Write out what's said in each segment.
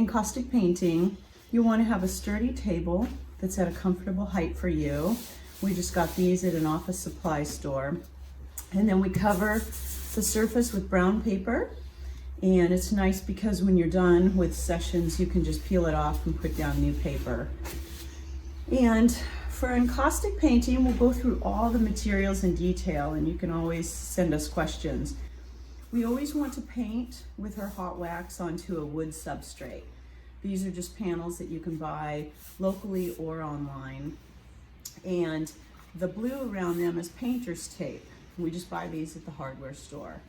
encaustic painting, you want to have a sturdy table that's at a comfortable height for you. We just got these at an office supply store. And then we cover the surface with brown paper. And it's nice because when you're done with sessions, you can just peel it off and put down new paper. And for encaustic painting, we'll go through all the materials in detail, and you can always send us questions. We always want to paint with our hot wax onto a wood substrate. These are just panels that you can buy locally or online. And the blue around them is painter's tape. We just buy these at the hardware store.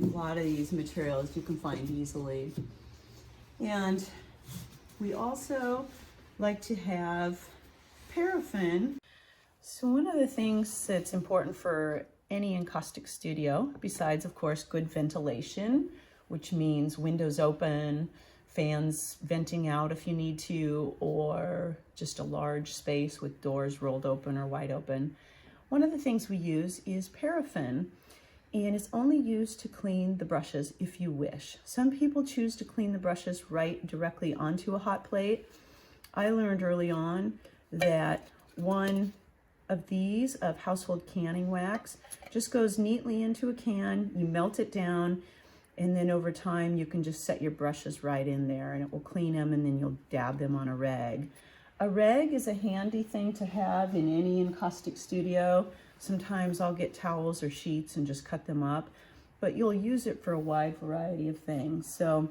A lot of these materials you can find easily. And we also like to have paraffin. So one of the things that's important for any encaustic studio, besides of course good ventilation, which means windows open, fans venting out if you need to, or just a large space with doors rolled open or wide open. One of the things we use is paraffin, and it's only used to clean the brushes if you wish. Some people choose to clean the brushes right directly onto a hot plate. I learned early on that one of these of household canning wax just goes neatly into a can, you melt it down, and then over time you can just set your brushes right in there and it will clean them, and then you'll dab them on a rag. A rag is a handy thing to have in any encaustic studio. Sometimes I'll get towels or sheets and just cut them up, but you'll use it for a wide variety of things. So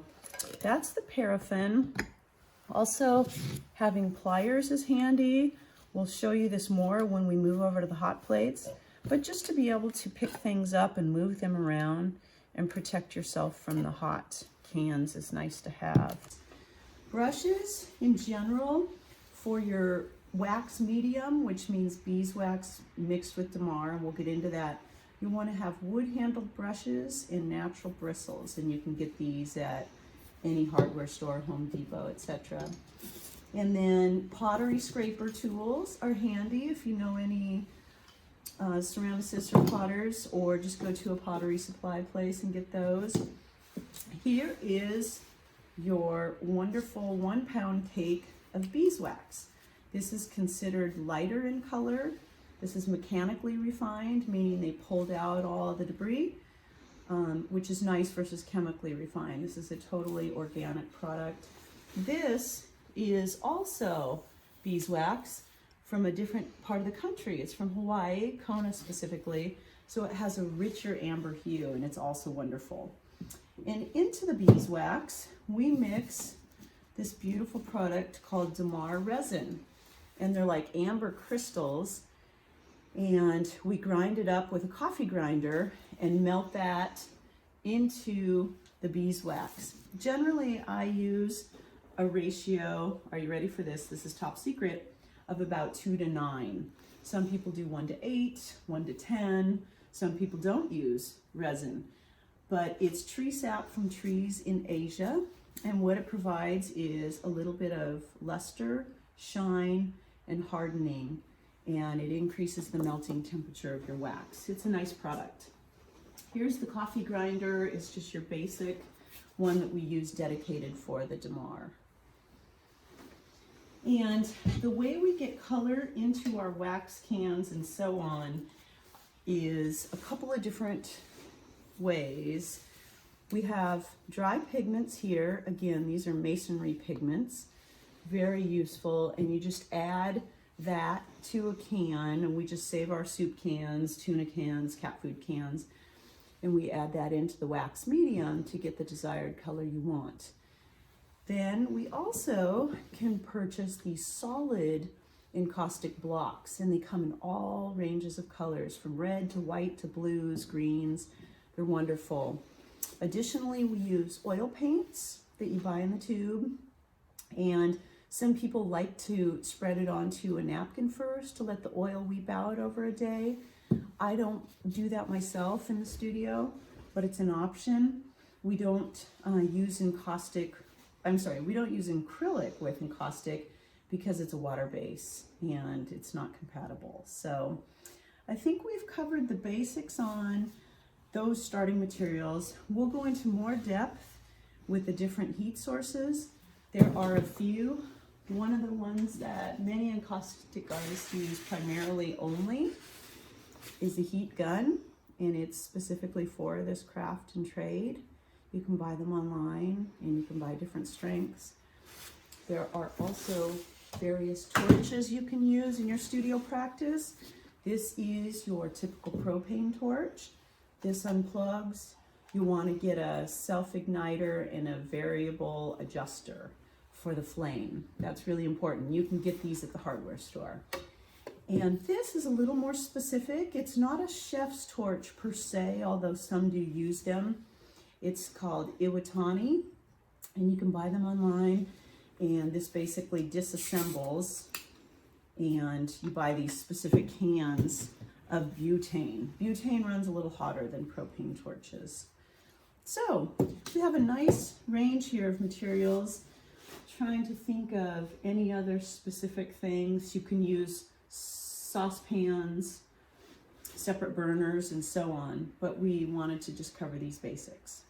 that's the paraffin. Also, having pliers is handy. We'll show you this more when we move over to the hot plates, but just to be able to pick things up and move them around and protect yourself from the hot cans is nice to have. Brushes in general for your wax medium, which means beeswax mixed with damar, and we'll get into that. You want to have wood-handled brushes and natural bristles, and you can get these at any hardware store, Home Depot, etc. And then pottery scraper tools are handy if you know any ceramicists or potters, or just go to a pottery supply place and get those. Here is your wonderful 1 pound cake of beeswax. This is considered lighter in color. This is mechanically refined, meaning they pulled out all the debris, which is nice versus chemically refined. This is a totally organic product. This is also beeswax from a different part of the country. It's from Hawaii, Kona specifically, so it has a richer amber hue, and it's also wonderful. And into the beeswax, we mix this beautiful product called damar resin, and they're like amber crystals, and we grind it up with a coffee grinder and melt that into the beeswax. Generally, I use a ratio, are you ready for this? This is top secret, of about 2 to 9. Some people do 1 to 8, 1 to 10. Some people don't use resin, but it's tree sap from trees in Asia, and what it provides is a little bit of luster, shine, and hardening, and it increases the melting temperature of your wax. It's a nice product. Here's the coffee grinder. It's just your basic one that we use dedicated for the damar. And the way we get color into our wax cans and so on is a couple of different ways. We have dry pigments here. Again, these are masonry pigments, very useful, and you just add that to a can, and we just save our soup cans, tuna cans, cat food cans, and we add that into the wax medium to get the desired color you want. Then we also can purchase these solid encaustic blocks, and they come in all ranges of colors, from red to white to blues, greens. They're wonderful. Additionally, we use oil paints that you buy in the tube, and some people like to spread it onto a napkin first to let the oil weep out over a day. I don't do that myself in the studio, but it's an option. We don't use we don't use acrylic with encaustic because it's a water base and it's not compatible. So I think we've covered the basics on those starting materials. We'll go into more depth with the different heat sources, There are a few. One of the ones that many encaustic artists use primarily only is a heat gun, and it's specifically for this craft and trade. You can buy them online, and you can buy different strengths. There are also various torches you can use in your studio practice. This is your typical propane torch. This unplugs. You want to get a self-igniter and a variable adjuster for the flame. That's really important. You can get these at the hardware store. And this is a little more specific. It's not a chef's torch per se, although some do use them. It's called Iwatani, and you can buy them online. And this basically disassembles, and you buy these specific cans of butane. Butane runs a little hotter than propane torches. So we have a nice range here of materials. Trying to think of any other specific things. You can use saucepans, separate burners, and so on, but we wanted to just cover these basics.